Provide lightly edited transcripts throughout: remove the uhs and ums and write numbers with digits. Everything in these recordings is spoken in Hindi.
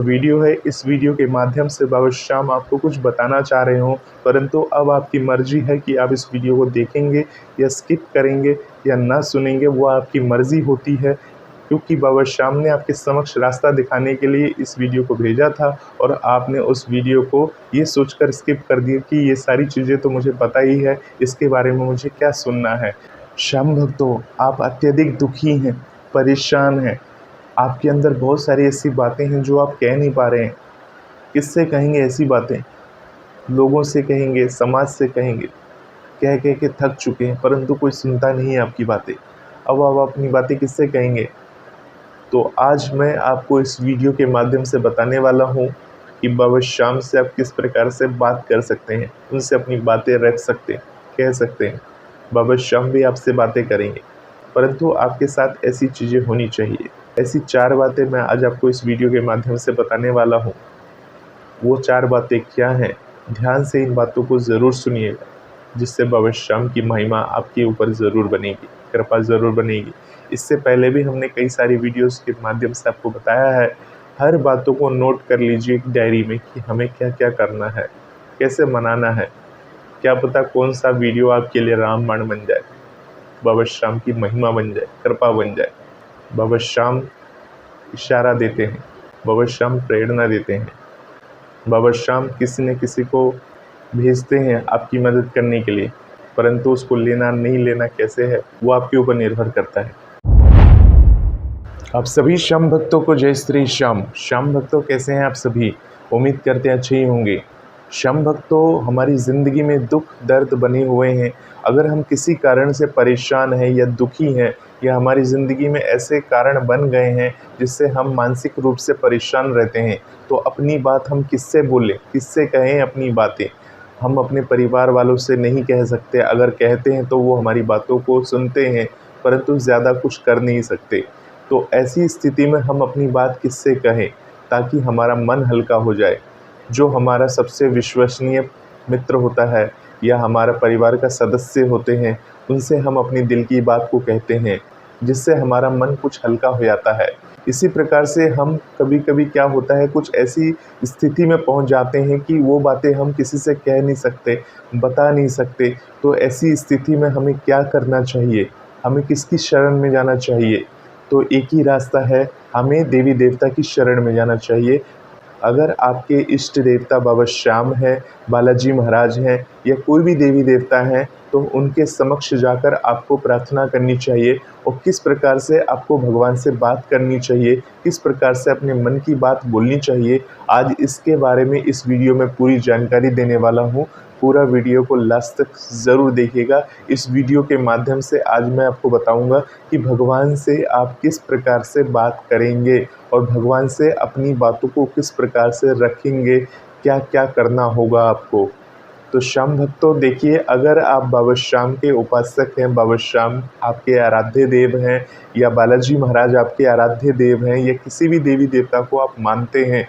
वीडियो है, इस वीडियो के माध्यम से बाबा श्याम आपको कुछ बताना चाह रहे हों, परंतु अब आपकी मर्ज़ी है कि आप इस वीडियो को देखेंगे या स्किप करेंगे या ना सुनेंगे, वो आपकी मर्ज़ी होती है। क्योंकि बाबा श्याम ने आपके समक्ष रास्ता दिखाने के लिए इस वीडियो को भेजा था और आपने उस वीडियो को ये सोचकर स्किप कर दिया कि ये सारी चीज़ें तो मुझे पता ही है, इसके बारे में मुझे क्या सुनना है। श्याम भक्तों, आप अत्यधिक दुखी हैं, परेशान हैं। आपके अंदर बहुत सारी ऐसी बातें हैं जो आप कह नहीं पा रहे हैं। किससे कहेंगे ऐसी बातें? लोगों से कहेंगे, समाज से कहेंगे। कह कह के थक चुके हैं, परंतु कोई सुनता नहीं है आपकी बातें। अब आप अपनी बातें किससे कहेंगे? तो आज मैं आपको इस वीडियो के माध्यम से बताने वाला हूँ कि बाबा श्याम से आप किस प्रकार से बात कर सकते हैं, उनसे अपनी बातें रख सकते हैं, कह सकते हैं। बाबा श्याम भी आपसे बातें करेंगे, परंतु आपके साथ ऐसी चीज़ें होनी चाहिए। ऐसी 4 बातें मैं आज आपको इस वीडियो के माध्यम से बताने वाला हूँ। वो 4 बातें क्या हैं? ध्यान से इन बातों को ज़रूर सुनिएगा, जिससे बाबा श्याम की महिमा आपके ऊपर ज़रूर बनेगी, कृपा ज़रूर बनेगी। इससे पहले भी हमने कई सारी वीडियोज़ के माध्यम से आपको बताया है। हर बातों को नोट कर लीजिए एक डायरी में कि हमें क्या-क्या करना है, कैसे मनाना है। क्या पता कौन-सा वीडियो आपके लिए रामबाण बन जाए, बाबा श्याम की महिमा बन जाए, कृपा बन जाए। बाबा श्याम इशारा देते हैं, बाबा श्याम प्रेरणा देते हैं। बाबा श्याम किसी न किसी को भेजते हैं आपकी मदद करने के लिए, परंतु उसको लेना नहीं लेना कैसे है, वो आपके ऊपर निर्भर करता है। आप सभी श्याम भक्तों को जय श्री श्याम। श्याम भक्तों, कैसे हैं आप सभी? उम्मीद करते हैं अच्छे ही होंगे। श्याम भक्तों, हमारी ज़िंदगी में दुख दर्द बने हुए हैं। अगर हम किसी कारण से परेशान हैं या दुखी हैं, या हमारी ज़िंदगी में ऐसे कारण बन गए हैं जिससे हम मानसिक रूप से परेशान रहते हैं, तो अपनी बात हम किससे बोलें, किससे कहें अपनी बातें? हम अपने परिवार वालों से नहीं कह सकते। अगर कहते हैं तो वो हमारी बातों को सुनते हैं, परंतु ज़्यादा कुछ कर नहीं सकते। तो ऐसी स्थिति में हम अपनी बात किससे कहें ताकि हमारा मन हल्का हो जाए? जो हमारा सबसे विश्वसनीय मित्र होता है या हमारा परिवार का सदस्य होते हैं, उनसे हम अपनी दिल की बात को कहते हैं, जिससे हमारा मन कुछ हल्का हो जाता है। इसी प्रकार से हम कभी-कभी क्या होता है, कुछ ऐसी स्थिति में पहुंच जाते हैं कि वो बातें हम किसी से कह नहीं सकते, बता नहीं सकते। तो ऐसी स्थिति में हमें क्या करना चाहिए? हमें किसकी शरण में जाना चाहिए? तो एक ही रास्ता है, हमें देवी देवता की शरण में जाना चाहिए। अगर आपके इष्ट देवता बाबा श्याम हैं, बालाजी महाराज हैं या कोई भी देवी देवता हैं, तो उनके समक्ष जाकर आपको प्रार्थना करनी चाहिए। और किस प्रकार से आपको भगवान से बात करनी चाहिए, किस प्रकार से अपने मन की बात बोलनी चाहिए, आज इसके बारे में इस वीडियो में पूरी जानकारी देने वाला हूँ। पूरा वीडियो को लास्ट तक ज़रूर देखिएगा। इस वीडियो के माध्यम से आज मैं आपको बताऊंगा कि भगवान से आप किस प्रकार से बात करेंगे और भगवान से अपनी बातों को किस प्रकार से रखेंगे, क्या-क्या करना होगा आपको। तो श्याम भक्तों, देखिए, अगर आप बाबा श्याम के उपासक हैं, बाबा श्याम आपके आराध्य देव हैं या बालाजी महाराज आपके आराध्य देव हैं या किसी भी देवी देवता को आप मानते हैं,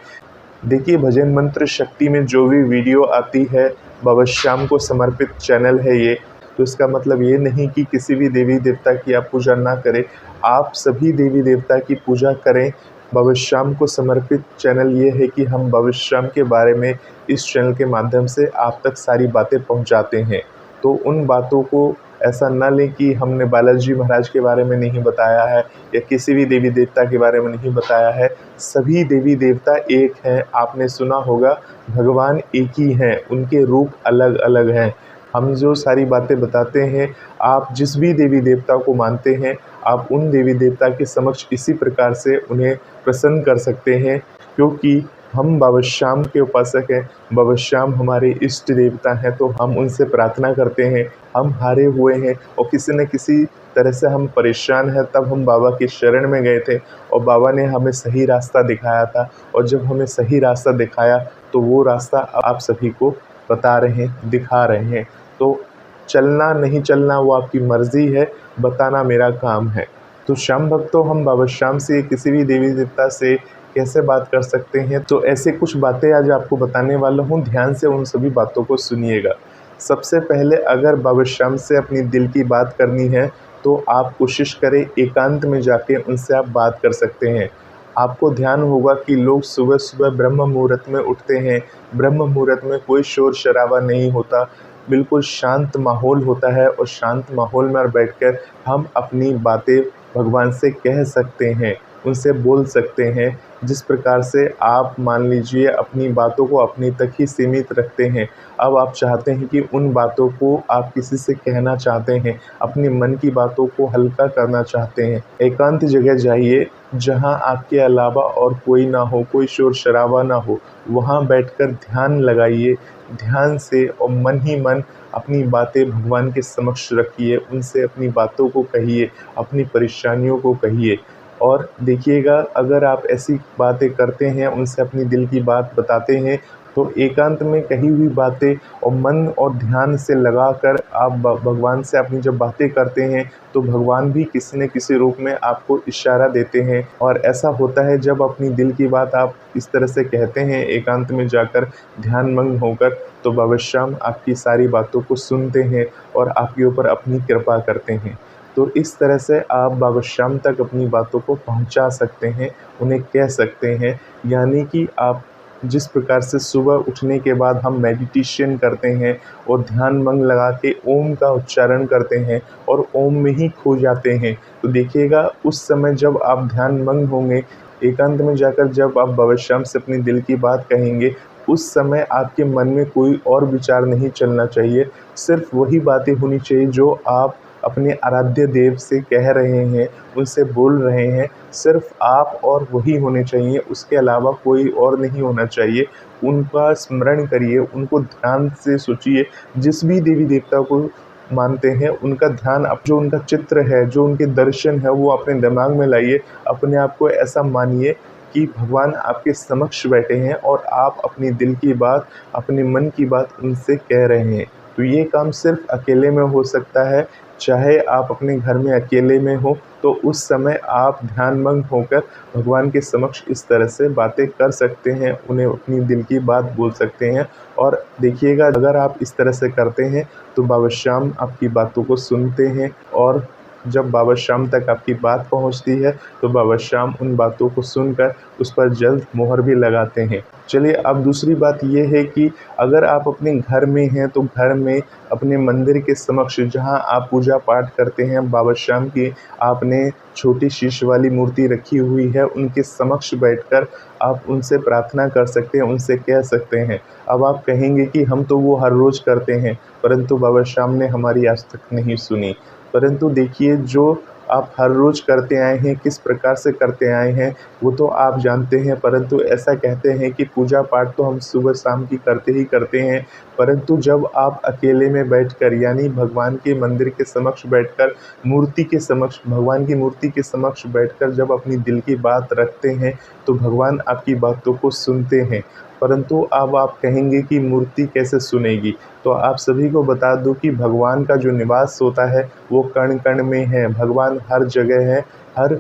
देखिए, भजन मंत्र शक्ति में जो भी वीडियो आती है, बाबा श्याम को समर्पित चैनल है ये। तो इसका मतलब ये नहीं कि किसी भी देवी देवता की आप पूजा ना करें। आप सभी देवी देवता की पूजा करें। बाबा श्याम को समर्पित चैनल ये है कि हम बाबा श्याम के बारे में इस चैनल के माध्यम से आप तक सारी बातें पहुंचाते हैं। तो उन बातों को ऐसा ना लें कि हमने बालाजी महाराज के बारे में नहीं बताया है या किसी भी देवी देवता के बारे में नहीं बताया है। सभी देवी देवता एक हैं। आपने सुना होगा, भगवान एक ही हैं, उनके रूप अलग अलग हैं। हम जो सारी बातें बताते हैं, आप जिस भी देवी देवता को मानते हैं, आप उन देवी देवता के समक्ष इसी प्रकार से उन्हें प्रसन्न कर सकते हैं, क्योंकि हम बाबा श्याम के उपासक हैं। बाबा श्याम हमारे इष्ट देवता हैं, तो हम उनसे प्रार्थना करते हैं। हम हारे हुए हैं और किसी न किसी तरह से हम परेशान हैं, तब हम बाबा की शरण में गए थे और बाबा ने हमें सही रास्ता दिखाया था। और जब हमें सही रास्ता दिखाया, तो वो रास्ता आप सभी को बता रहे हैं, दिखा रहे हैं। तो चलना नहीं चलना वो आपकी मर्ज़ी है, बताना मेरा काम है। तो श्याम भक्तों, हम बाबा श्याम से किसी भी देवी देवता से कैसे बात कर सकते हैं, तो ऐसे कुछ बातें आज आपको बताने वाला हूँ। ध्यान से उन सभी बातों को सुनिएगा। सबसे पहले, अगर बाबा श्याम से अपनी दिल की बात करनी है, तो आप कोशिश करें एकांत में जाके उनसे आप बात कर सकते हैं। आपको ध्यान होगा कि लोग सुबह-सुबह ब्रह्म मुहूर्त में उठते हैं। ब्रह्म मुहूर्त में कोई शोर-शराबा नहीं होता, बिल्कुल शांत माहौल होता है और शांत माहौल में बैठकर हम अपनी बातें भगवान से कह सकते हैं, उनसे बोल सकते हैं। जिस प्रकार से आप मान लीजिए अपनी बातों को अपने तक ही सीमित रखते हैं, अब आप चाहते हैं कि उन बातों को आप किसी से कहना चाहते हैं, अपने मन की बातों को हल्का करना चाहते हैं। एकांत जगह जाइए जहाँ आपके अलावा और कोई ना हो, कोई शोर-शराबा ना हो, वहाँ बैठकर ध्यान लगाइए। ध्यान से और मन ही मन अपनी बातें भगवान के समक्ष रखिए, उनसे अपनी बातों को कहिए, अपनी परेशानियों को कहिए। और देखिएगा अगर आप ऐसी बातें करते हैं, उनसे अपनी दिल की बात बताते हैं, तो एकांत में कही हुई बातें और मन और ध्यान से लगाकर आप भगवान से अपनी जब बातें करते हैं, तो भगवान भी किसी न किसी रूप में आपको इशारा देते हैं। और ऐसा होता है जब अपनी दिल की बात आप इस तरह से कहते हैं एकांत में जाकर ध्यानमग्न होकर, तो बाबा श्याम आपकी सारी बातों को सुनते हैं और आपके ऊपर अपनी कृपा करते हैं। तो इस तरह से आप बाबा श्याम तक अपनी बातों को पहुंचा सकते हैं, उन्हें कह सकते हैं। यानी कि आप जिस प्रकार से सुबह उठने के बाद हम मेडिटेशन करते हैं और ध्यान मन लगा के ओम का उच्चारण करते हैं और ओम में ही खो जाते हैं, तो देखिएगा उस समय जब आप ध्यानमग्न होंगे, एकांत में जाकर जब आप बाबा श्याम से अपनी दिल की बात कहेंगे, उस समय आपके मन में कोई और विचार नहीं चलना चाहिए। सिर्फ वही बातें होनी चाहिए जो आप अपने आराध्य देव से कह रहे हैं, उनसे बोल रहे हैं, सिर्फ आप और वही होने चाहिए, उसके अलावा कोई और नहीं होना चाहिए। उनका स्मरण करिए, उनको ध्यान से सोचिए, जिस भी देवी-देवता को मानते हैं, उनका ध्यान अब जो उनका चित्र है, जो उनके दर्शन है, वो अपने दिमाग में लाइए। अपने आप को ऐसा मानिए कि भगवान आपके समक्ष बैठे हैं और आप अपनी दिल की बात, अपने मन की बात उनसे कह रहे हैं। तो ये काम सिर्फ अकेले में हो सकता है। चाहे आप अपने घर में अकेले में हो, तो उस समय आप ध्यानमग्न होकर भगवान के समक्ष इस तरह से बातें कर सकते हैं, उन्हें अपनी दिल की बात बोल सकते हैं। और देखिएगा अगर आप इस तरह से करते हैं, तो बाबा श्याम आपकी बातों को सुनते हैं और जब बाबा श्याम तक आपकी बात पहुंचती है, तो बाबा श्याम उन बातों को सुनकर उस पर जल्द मोहर भी लगाते हैं। चलिए अब दूसरी बात ये है कि अगर आप अपने घर में हैं, तो घर में अपने मंदिर के समक्ष जहां आप पूजा पाठ करते हैं बाबा श्याम की, आपने छोटी शीश वाली मूर्ति रखी हुई है, उनके समक्ष बैठकर आप उनसे प्रार्थना कर सकते हैं, उनसे कह सकते हैं। अब आप कहेंगे कि हम तो वो हर रोज़ करते हैं, परंतु बाबा श्याम ने हमारी आज तक नहीं सुनी। परंतु देखिए जो आप हर रोज़ करते आए हैं, किस प्रकार से करते आए हैं, वो तो आप जानते हैं। परंतु ऐसा कहते हैं कि पूजा पाठ तो हम सुबह शाम की करते ही करते हैं, परंतु जब आप अकेले में बैठकर यानी भगवान के मंदिर के समक्ष बैठकर, मूर्ति के समक्ष, भगवान की मूर्ति के समक्ष बैठकर जब अपनी दिल की बात रखते हैं, तो भगवान आपकी बातों को सुनते हैं। परंतु अब आप कहेंगे कि मूर्ति कैसे सुनेगी? तो आप सभी को बता दूं कि भगवान का जो निवास होता है, वो कण-कण में है। भगवान हर जगह है, हर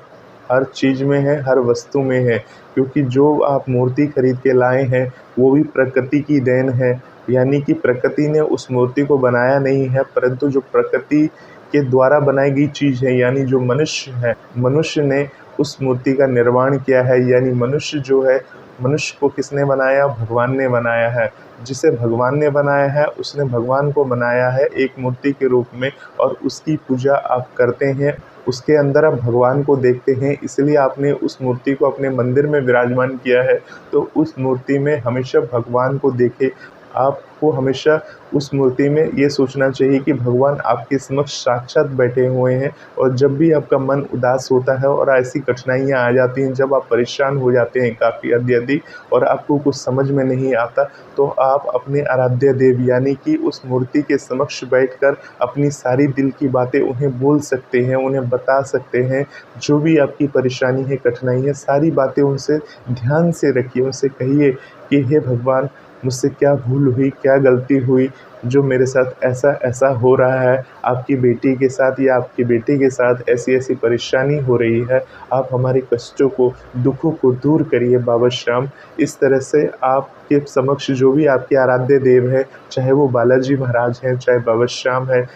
हर चीज़ में है, हर वस्तु में है। क्योंकि जो आप मूर्ति खरीद के लाए हैं, वो भी प्रकृति की देन है। यानी कि प्रकृति ने उस मूर्ति को बनाया नहीं है, परंतु जो प्रकृति के द्वारा बनाई गई चीज़ है, यानी जो मनुष्य है, मनुष्य ने उस मूर्ति का निर्माण किया है। यानी मनुष्य जो है, मनुष्य को किसने बनाया? भगवान ने बनाया है। जिसे भगवान ने बनाया है, उसने भगवान को बनाया है एक मूर्ति के रूप में और उसकी पूजा आप करते हैं। उसके अंदर आप भगवान को देखते हैं, इसलिए आपने उस मूर्ति को अपने मंदिर में विराजमान किया है। तो उस मूर्ति में हमेशा भगवान को देखें। आपको हमेशा उस मूर्ति में ये सोचना चाहिए कि भगवान आपके समक्ष साक्षात बैठे हुए हैं। और जब भी आपका मन उदास होता है और ऐसी कठिनाइयाँ आ जाती हैं, जब आप परेशान हो जाते हैं काफ़ी अत्यधिक और आपको कुछ समझ में नहीं आता, तो आप अपने आराध्य देव यानी कि उस मूर्ति के समक्ष बैठकर अपनी सारी दिल की बातें उन्हें बोल सकते हैं, उन्हें बता सकते हैं। जो भी आपकी परेशानी है, कठिनाई है, सारी बातें उनसे ध्यान से रखिए, उनसे कहिए कि हे भगवान, मुझसे क्या भूल हुई, क्या गलती हुई, जो मेरे साथ ऐसा ऐसा हो रहा है, आपकी बेटी के साथ या आपकी बेटी के साथ ऐसी ऐसी परेशानी हो रही है, आप हमारे कष्टों को, दुखों को दूर करिए बाबा श्याम। इस तरह से आपके समक्ष जो भी आपके आराध्य देव हैं, चाहे वो बालाजी महाराज हैं, चाहे बाबा श्याम है,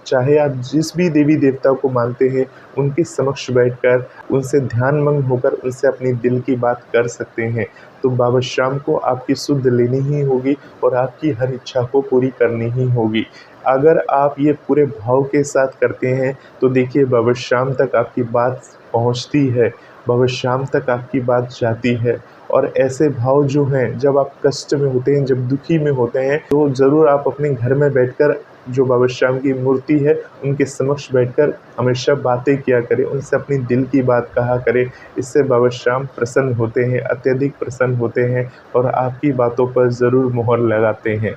चाहे आप जिस भी देवी देवता को मानते हैं, उनके समक्ष बैठकर उनसे ध्यानमग्न होकर उनसे अपनी दिल की बात कर सकते हैं। तो बाबा श्याम को आपकी सुध लेनी ही होगी और आपकी हर इच्छा को पूरी करनी ही होगी। अगर आप ये पूरे भाव के साथ करते हैं तो देखिए बाबा श्याम तक आपकी बात पहुंचती है, बाबा श्याम तक आपकी बात जाती है। और ऐसे भाव जो हैं, जब आप कष्ट में होते हैं, जब दुखी में होते हैं, तो ज़रूर आप अपने घर में बैठकर जो बाबा श्याम की मूर्ति है उनके समक्ष बैठकर हमेशा बातें किया करें, उनसे अपनी दिल की बात कहा करें। इससे बाबा श्याम प्रसन्न होते हैं, अत्यधिक प्रसन्न होते हैं और आपकी बातों पर ज़रूर मोहर लगाते हैं।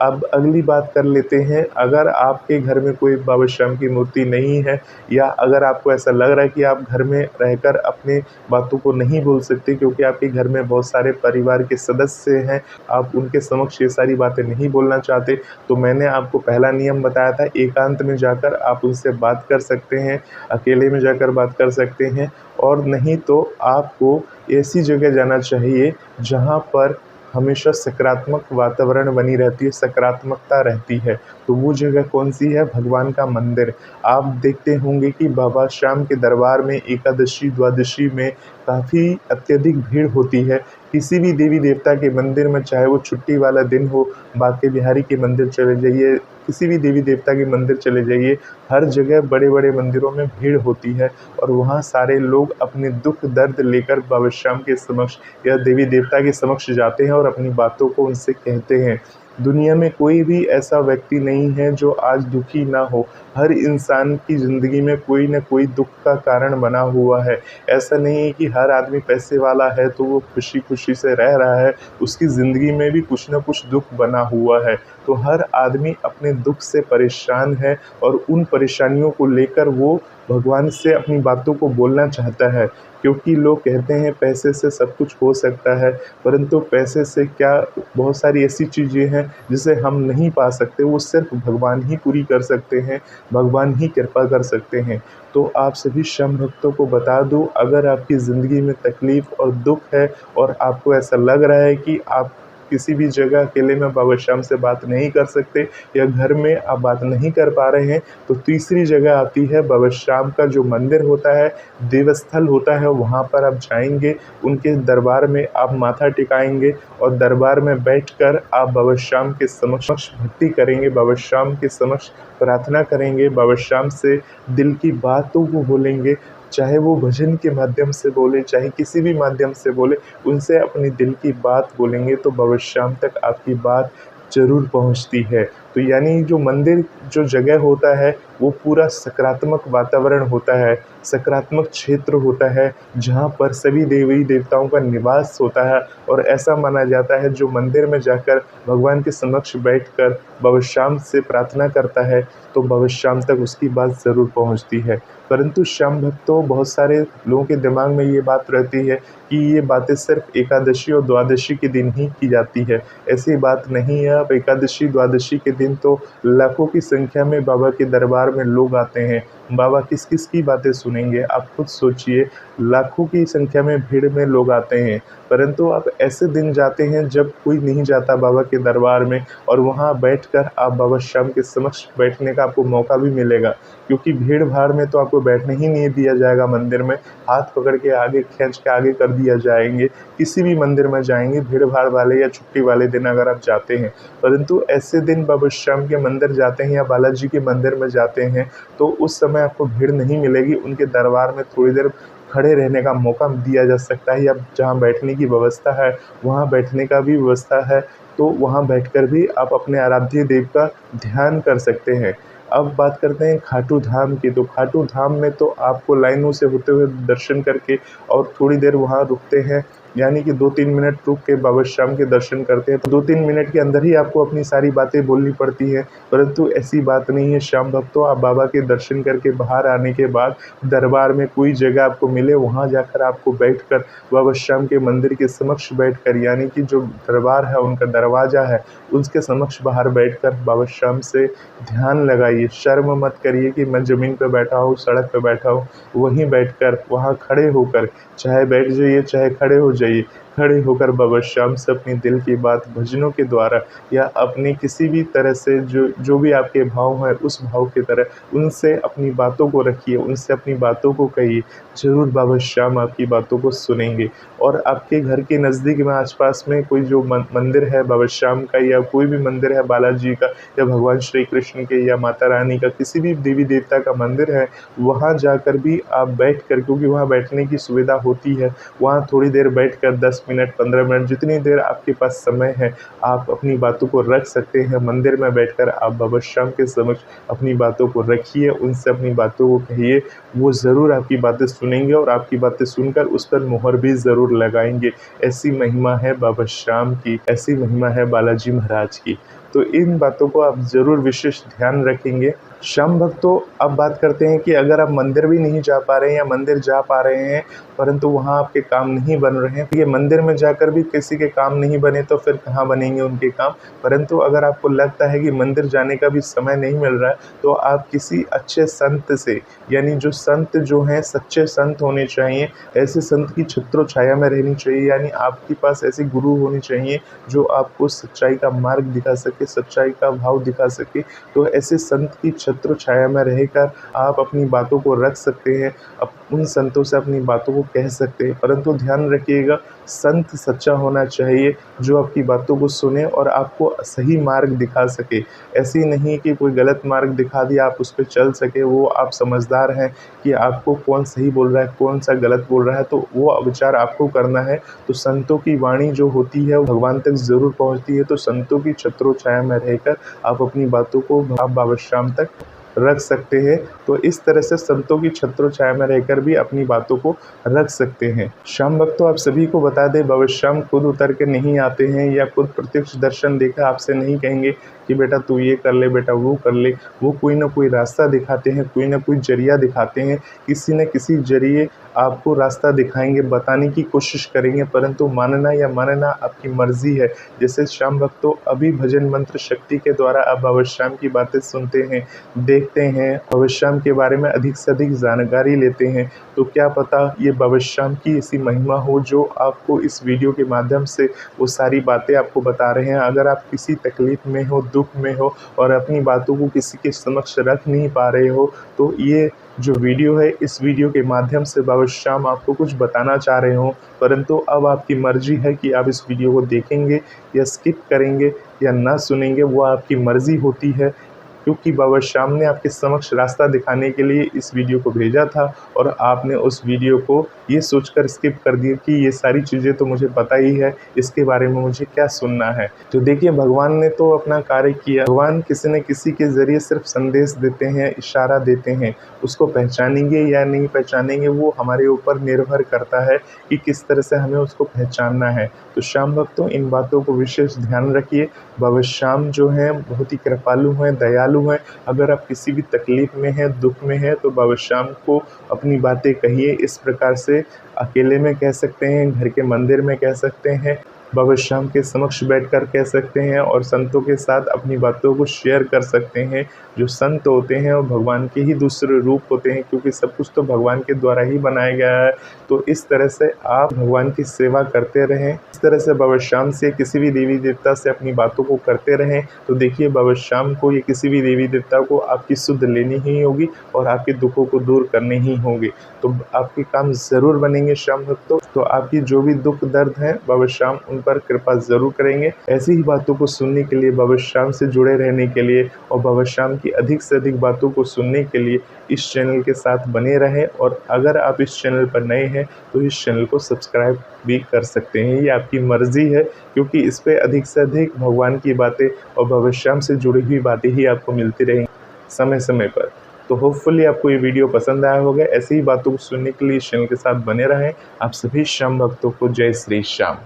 अब अगली बात कर लेते हैं, अगर आपके घर में कोई बाबा श्याम की मूर्ति नहीं है, या अगर आपको ऐसा लग रहा है कि आप घर में रहकर अपने बातों को नहीं बोल सकते क्योंकि आपके घर में बहुत सारे परिवार के सदस्य हैं, आप उनके समक्ष ये सारी बातें नहीं बोलना चाहते, तो मैंने आपको पहला नियम बताया था, एकांत में जाकर आप उनसे बात कर सकते हैं, अकेले में जाकर बात कर सकते हैं। और नहीं तो आपको ऐसी जगह जाना चाहिए जहाँ पर हमेशा सकारात्मक वातावरण बनी रहती है, सकारात्मकता रहती है। तो वो जगह कौन-सी है? भगवान का मंदिर। आप देखते होंगे कि बाबा श्याम के दरबार में एकादशी, द्वादशी में काफ़ी अत्यधिक भीड़ होती है। किसी भी देवी देवता के मंदिर में, चाहे वो छुट्टी वाला दिन हो, बांके बिहारी के मंदिर चले जाइए, किसी भी देवी देवता के मंदिर चले जाइए, हर जगह बड़े-बड़े मंदिरों में भीड़ होती है और वहाँ सारे लोग अपने दुःख दर्द लेकर बाबा श्याम के समक्ष या देवी देवता के समक्ष जाते हैं और अपनी बातों को उनसे कहते हैं। दुनिया में कोई भी ऐसा व्यक्ति नहीं है जो आज दुखी ना हो। हर इंसान की ज़िंदगी में कोई न कोई दुःख का कारण बना हुआ है। ऐसा नहीं है कि हर आदमी पैसे वाला है तो वो खुशी-खुशी से रह रहा है, उसकी ज़िंदगी में भी कुछ न कुछ दुःख बना हुआ है। तो हर आदमी अपने दुःख से परेशान है और उन परेशानियों को लेकर वो भगवान से अपनी बातों को बोलना चाहता है। क्योंकि लोग कहते हैं पैसे से सब कुछ हो सकता है, परंतु पैसे से क्या, बहुत सारी ऐसी चीज़ें हैं जिसे हम नहीं पा सकते, वो सिर्फ़ भगवान ही पूरी कर सकते हैं, भगवान ही कृपा कर सकते हैं। तो आप सभी श्याम भक्तों को बता दूँ, अगर आपकी ज़िंदगी में तकलीफ़ और दुःख है और आपको ऐसा लग रहा है कि आप किसी भी जगह अकेले में बाबा श्याम से बात नहीं कर सकते या घर में आप बात नहीं कर पा रहे हैं, तो तीसरी जगह आती है बाबा श्याम का जो मंदिर होता है, देवस्थल होता है, वहाँ पर आप जाएँगे, उनके दरबार में आप माथा टिकाएँगे और दरबार में बैठकर आप बाबा श्याम के समक्ष भक्ति करेंगे, बाबा श्याम के समक्ष प्रार्थना करेंगे, बाबा श्याम से दिल की बातों को बोलेंगे, चाहे वो भजन के माध्यम से बोले, चाहे किसी भी माध्यम से बोले, उनसे अपनी दिल की बात बोलेंगे तो बाबा श्याम तक आपकी बात ज़रूर पहुंचती है। तो यानी जो मंदिर, जो जगह होता है, वो पूरा सकारात्मक वातावरण होता है, सकारात्मक क्षेत्र होता है, जहाँ पर सभी देवी देवताओं का निवास होता है। और ऐसा माना जाता है जो मंदिर में जाकर भगवान के समक्ष बैठकर बाबा श्याम से प्रार्थना करता है, तो बाबा श्याम तक उसकी बात ज़रूर पहुँचती है। परंतु श्याम भक्तों, बहुत सारे लोगों के दिमाग में ये बात रहती है कि ये बातें सिर्फ़ एकादशी और द्वादशी के दिन ही की जाती है। ऐसी बात नहीं है। अब एकादशी, द्वादशी के दिन तो लाखों की संख्या में बाबा के दरबार में लोग आते हैं। बाबा किस-किस की बातें सुनेंगे, आप खुद सोचिए। लाखों की संख्या में भीड़ में लोग आते हैं, परंतु आप ऐसे दिन जाते हैं जब कोई नहीं जाता बाबा के दरबार में, और वहाँ बैठकर आप बाबा श्याम के समक्ष बैठने का आपको मौका भी मिलेगा। क्योंकि भीड़-भाड़ में तो आपको बैठने ही नहीं दिया जाएगा मंदिर में, हाथ पकड़ के आगे खींच के आगे कर दिया जाएँगे। किसी भी मंदिर में जाएँगे, भीड़-भाड़ वाले या छुट्टी वाले दिन अगर आप जाते हैं, परंतु ऐसे दिन बाबा श्याम के मंदिर जाते हैं या बालाजी के मंदिर में जाते हैं, तो उस समय आपको भीड़ नहीं मिलेगी। उनके दरबार में थोड़ी देर खड़े रहने का मौका दिया जा सकता है, या जहाँ बैठने की व्यवस्था है, वहाँ बैठने का भी व्यवस्था है, तो वहाँ बैठकर भी आप अपने आराध्य देव का ध्यान कर सकते हैं। अब बात करते हैं खाटू धाम की। तो खाटू धाम में तो आपको लाइनों से होते हुए दर्शन करके और थोड़ी देर वहाँ रुकते हैं, यानी कि 2-3 मिनट रुक के बाबा श्याम के दर्शन करते हैं तो 2-3 मिनट के अंदर ही आपको अपनी सारी बातें बोलनी पड़ती है। परंतु ऐसी बात नहीं है श्याम भक्तों, आप बाबा के दर्शन करके बाहर आने के बाद दरबार में कोई जगह आपको मिले, वहाँ जाकर आपको बैठकर बाबा श्याम के मंदिर के समक्ष बैठकर, यानी कि जो दरबार है उनका दरवाज़ा है उसके समक्ष बाहर बैठकर बाबा श्याम से ध्यान लगाइए। शर्म मत करिए कि मैं ज़मीन पे बैठा हूँ, सड़क पे बैठा हूँ। वहीं बैठकर, वहाँ खड़े होकर, चाहे बैठ जाइए चाहे खड़े हो जाइए, खड़े होकर बाबा श्याम से अपनी दिल की बात भजनों के द्वारा या अपनी किसी भी तरह से जो भी आपके भाव हैं उस भाव की तरह उनसे अपनी बातों को रखिए, उनसे अपनी बातों को कहिए। ज़रूर बाबा श्याम आपकी बातों को सुनेंगे। और आपके घर के नज़दीक में आसपास में कोई जो मंदिर है बाबा श्याम का, या कोई भी मंदिर है बालाजी का या भगवान श्री कृष्ण के या माता रानी का, किसी भी देवी देवता का मंदिर है, वहाँ जाकर भी आप बैठ कर, क्योंकि वहाँ बैठने की सुविधा होती है, वहाँ थोड़ी देर बैठकर 10 मिनट 15 मिनट जितनी देर आपके पास समय है आप अपनी बातों को रख सकते हैं। मंदिर में बैठकर आप बाबा श्याम के समक्ष अपनी बातों को रखिए, उनसे अपनी बातों को कहिए। वो ज़रूर आपकी बातें सुनेंगे और आपकी बातें सुनकर उस पर मोहर भी ज़रूर लगाएंगे। ऐसी महिमा है बाबा श्याम की, ऐसी महिमा है बालाजी महाराज की। तो इन बातों को आप ज़रूर विशेष ध्यान रखेंगे। श्याम भक्तों, अब बात करते हैं कि अगर आप मंदिर भी नहीं जा पा रहे हैं या मंदिर जा पा रहे हैं परंतु वहाँ आपके काम नहीं बन रहे हैं, ये मंदिर में जाकर भी किसी के काम नहीं बने तो फिर कहाँ बनेंगे उनके काम। परंतु अगर आपको लगता है कि मंदिर जाने का भी समय नहीं मिल रहा है तो आप किसी अच्छे संत से, यानी जो संत जो हैं सच्चे संत होने चाहिए, ऐसे संत की छत्रो छाया में रहनी चाहिए, यानी आपके पास ऐसे गुरु होने चाहिए जो आपको सच्चाई का मार्ग दिखा सके, सच्चाई का भाव दिखा सके। तो ऐसे संत की छत्र छाया में रहकर आप अपनी बातों को रख सकते हैं, उन संतों से अपनी बातों को कह सकते हैं। परंतु ध्यान रखिएगा, संत सच्चा होना चाहिए जो आपकी बातों को सुने और आपको सही मार्ग दिखा सके। ऐसी नहीं कि कोई गलत मार्ग दिखा दिया आप उस पर चल सके, वो आप समझदार हैं कि आपको कौन सही बोल रहा है कौन सा गलत बोल रहा है, तो वो विचार आपको करना है। तो संतों की वाणी जो होती है वो भगवान तक ज़रूर पहुंचती है। तो संतों की छत्रो छाया में रहकर आप अपनी बातों को आप बाबा श्याम तक रख सकते हैं। तो इस तरह से संतों की छत्रो छाया में रहकर भी अपनी बातों को रख सकते हैं। श्याम भक्तों, आप सभी को बता दें, बाबा श्याम खुद उतर के नहीं आते हैं या खुद प्रत्यक्ष दर्शन देखा आपसे नहीं कहेंगे कि बेटा तू ये कर ले, बेटा वो कर ले। वो कोई ना कोई रास्ता दिखाते हैं, कोई ना कोई जरिया दिखाते हैं, किसी न किसी जरिए आपको रास्ता दिखाएंगे, बताने की कोशिश करेंगे। परंतु मानना या मानना आपकी मर्जी है। जैसे श्याम भक्तों, अभी भजन मंत्र शक्ति के द्वारा आप बाबा श्याम की बातें सुनते हैं, देखते हैं, बाबा श्याम के बारे में अधिक से अधिक जानकारी लेते हैं। तो क्या पता ये बाबा श्याम की ऐसी महिमा हो जो आपको इस वीडियो के माध्यम से वो सारी बातें आपको बता रहे हैं। अगर आप किसी तकलीफ़ में हो, दुख में हो और अपनी बातों को किसी के समक्ष रख नहीं पा रहे हो, तो ये जो वीडियो है, इस वीडियो के माध्यम से बाबा श्याम आपको कुछ बताना चाह रहे हो। परंतु अब आपकी मर्ज़ी है कि आप इस वीडियो को देखेंगे या स्किप करेंगे या ना सुनेंगे, वो आपकी मर्ज़ी होती है। क्योंकि बाबा श्याम ने आपके समक्ष रास्ता दिखाने के लिए इस वीडियो को भेजा था और आपने उस वीडियो को ये सोचकर स्किप कर दिया कि ये सारी चीज़ें तो मुझे पता ही है, इसके बारे में मुझे क्या सुनना है। तो देखिए, भगवान ने तो अपना कार्य किया। भगवान किसी न किसी के ज़रिए सिर्फ संदेश देते हैं, इशारा देते हैं। उसको पहचानेंगे या नहीं पहचानेंगे वो हमारे ऊपर निर्भर करता है कि किस तरह से हमें उसको पहचानना है। तो श्याम भक्तों, इन बातों को विशेष ध्यान रखिए। बाबा श्याम जो हैं बहुत ही कृपालु हैं, दयालु हैं। अगर आप किसी भी तकलीफ़ में हैं, दुख में हैं, तो बाबा श्याम को अपनी बातें कहिए। इस प्रकार से अकेले में कह सकते हैं, घर के मंदिर में कह सकते हैं, बाबा श्याम के समक्ष बैठकर कह सकते हैं और संतों के साथ अपनी बातों को शेयर कर सकते हैं। जो संत होते हैं वो भगवान के ही दूसरे रूप होते हैं, क्योंकि सब कुछ तो भगवान के द्वारा ही बनाया गया है। तो इस तरह से आप भगवान की सेवा करते रहें, इस तरह से बाबा श्याम से किसी भी देवी देवता से अपनी बातों को करते रहें। तो देखिए, बाबा श्याम को या किसी भी देवी देवता को आपकी सुध लेनी ही होगी और आपके दुखों को दूर करने ही होंगे। तो आपके काम ज़रूर बनेंगे श्याम भक्तों। तो आपकी जो भी दुख दर्द हैं, बाबा श्याम उन पर कृपा ज़रूर करेंगे। ऐसी ही बातों को सुनने के लिए, बाबा श्याम से जुड़े रहने के लिए और बाबा श्याम की अधिक से अधिक बातों को सुनने के लिए इस चैनल के साथ बने रहें। और अगर आप इस चैनल पर नए हैं तो इस चैनल को सब्सक्राइब भी कर सकते हैं, ये आपकी मर्ज़ी है, क्योंकि इस पे अधिक से अधिक भगवान की बातें और बाबा श्याम से जुड़ी हुई बातें ही आपको मिलती रहेंगी समय समय पर। तो होपफुली आपको ये वीडियो पसंद आया होगा। ऐसी ही बातों को सुनने के लिए इस चैनल के साथ बने रहें। आप सभी श्याम भक्तों को जय श्री श्याम।